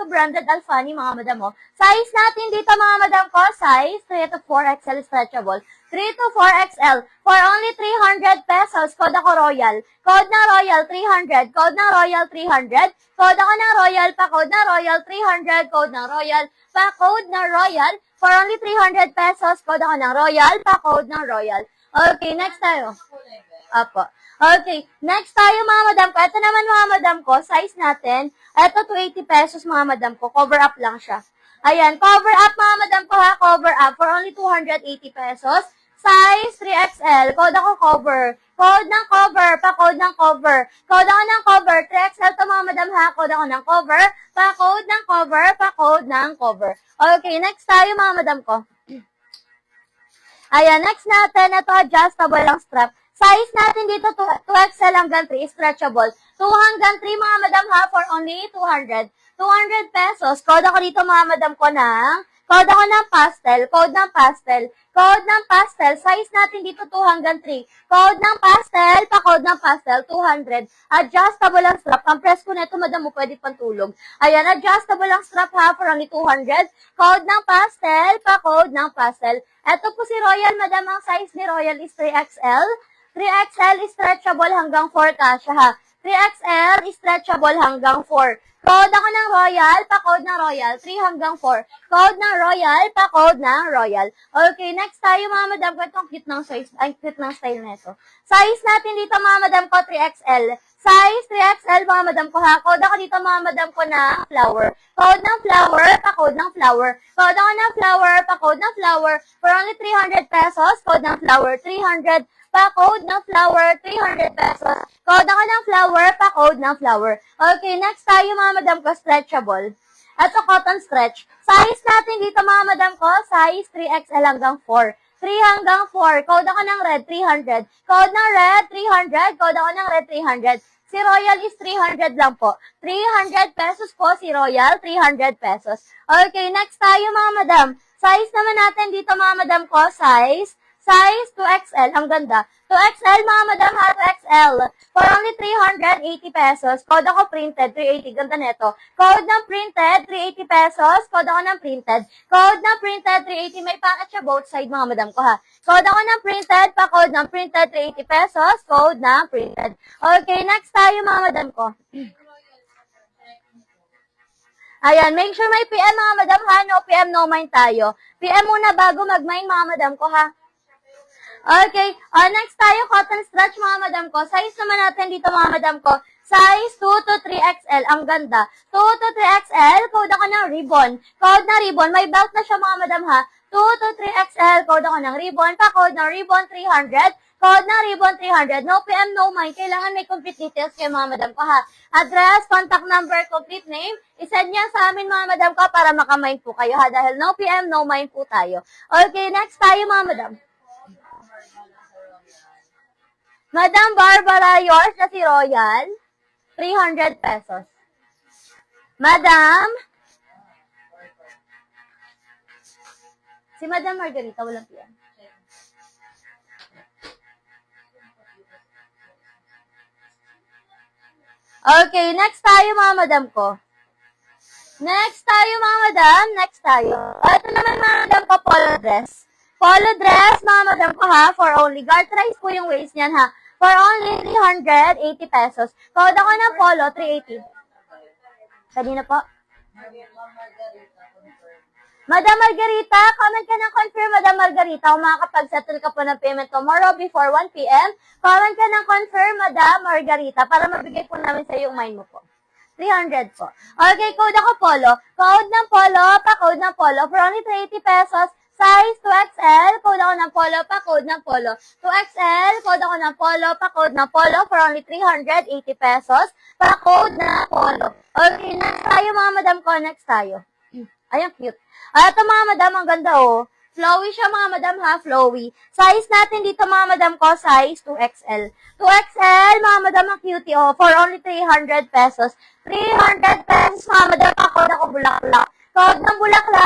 branded Alfani, mga madam mo. Size natin dito, mga madam ko, size 3 to 4XL stretchable. 3 to 4XL for only 300 pesos. Code ako Royal. Code na Royal 300. Code na Royal 300. Code ako ng Royal. Pa-code na Royal 300. Code ng Royal. Pa-code na Royal for only 300 pesos. Code ako ng Royal. Pa-code ng Royal. Okay, next tayo. Apo. Okay, next tayo mga madam ko. Ito naman mga madam ko, size natin. Ito 280 pesos mga madam ko. Cover up lang siya. Ayan, cover up mga madam ko ha. Cover up for only 280 pesos. Size 3XL. Code ako cover. Code ng cover. Pa-code ng cover. Code ako ng cover. 3XL to mga madam ha. Code ako ng cover. Pa-code ng cover. Pa-code ng cover. Okay, next tayo mga madam ko. Ayan, next natin. Ito adjustable ang strap. Size natin dito 2XL hanggang 3 stretchable. 2 hanggang 3 mga madam ha for only 200. 200 pesos. Code ako dito mga madam ko ng code ako ng pastel. Code ng pastel. Code ng pastel. Size natin dito 2 hanggang 3. Code ng pastel. Pa-code ng pastel 200. Adjustable ang strap. Ang press ko nito madam mo pwede pantulog. Ayan, adjustable ang strap ha for only 200. Code ng pastel. Pa-code ng pastel. Ito po si Royal madam. Ang size ni Royal is 3XL. 3XL stretchable hanggang 4 kasha ha. 3XL stretchable hanggang 4. Code ako ng Royal, pa-code ng Royal, 3 hanggang 4. Code ng Royal, pa-code ng Royal. Okay, next tayo mga madam ko. Itong cute ng size, ay cute ng style nito. Size natin dito mga madam ko, 3XL. Size 3XL mga madam ko ha. Code ako dito mga madam ko na flower. Code ng flower, pa-code ng flower. Code ako ng flower, pa-code ng flower. For only 300 pesos, code ng flower, 300. Pa-code ng flower, 300 pesos. Code ako ng flower, pa-code ng flower. Okay, next tayo mga madam ko, stretchable. Ito, cotton stretch. Size natin dito mga madam ko, size 3XL hanggang 4. 3 hanggang 4. Code ako ng red, 300. Code ng red, 300. Code ako ng red, 300. Si Royal is 300 lang po. 300 pesos po si Royal, 300 pesos. Okay, next tayo mga madam. Size naman natin dito mga madam ko, size 2XL. Ang ganda. 2XL mga madam ha, 2XL. For only 380 pesos. Code ako printed, 380. Ganda neto. Code ng printed, 380 pesos. Code ako ng printed. Code ng printed, 380. May packet siya both side mga madam ko ha. Code ako ng printed, pa-code ng printed, 380 pesos. Code ng printed. Okay, next tayo mga madam ko. Ayan, make sure may PM mga madam ha. No PM, no mind tayo. PM muna bago mag-mind mga madam ko ha. Okay, next tayo, cotton stretch mga madam ko. Size naman natin dito mga madam ko. Size 2 to 3XL. Ang ganda. 2 to 3XL. Code ako ng ribbon. Code na ribbon. May belt na siya mga madam ha. 2 to 3XL. Code ako ng ribbon. Pa-code ng ribbon 300. Code ng ribbon 300. No PM, no mind. Kailangan may complete details kayo mga madam ko ha. Address, contact number, complete name. Isend niya sa amin mga madam ko para makamind po kayo ha. Dahil no PM, no mind po tayo. Okay, next tayo mga madam. Madam Barbara, yours na si Royal, 300 pesos. Madam, si Madam Margarita, walang PM. Okay, next tayo mga madam ko. Next tayo mga madam, next tayo. Ito naman mga madam ko, polo dress. Polo dress, mga madam ko ha, for only, garterize po yung waist niyan ha, for only 380 pesos. Code ako ng polo, 380. Kanina po. Madam Margarita, comment ka ng confirm, Madam Margarita, kung makakapag-settle ka po ng payment tomorrow before 1 PM. Comment ka ng confirm, Madam Margarita, para mabigay po namin sa iyo yung mind mo po. 300 po. Okay, code ako polo. Code ng polo, pa-code ng polo, for only 380 pesos. Size 2XL, code ako ng polo, pa-code ng polo. 2XL, code ako ng polo, pa-code ng polo, for only 380 pesos. Pa-code na polo. Okay, next tayo mga madam ko, next tayo. Ayan, cute. Ito mga madam, ang ganda oh. Flowy siya mga madam ha, flowy. Size natin dito mga madam ko, size 2XL. 2XL, mga madam, ang cutie oh, for only 300 pesos. 300 pesos mga madam, code ako bulaklak. Code ng bulaklak.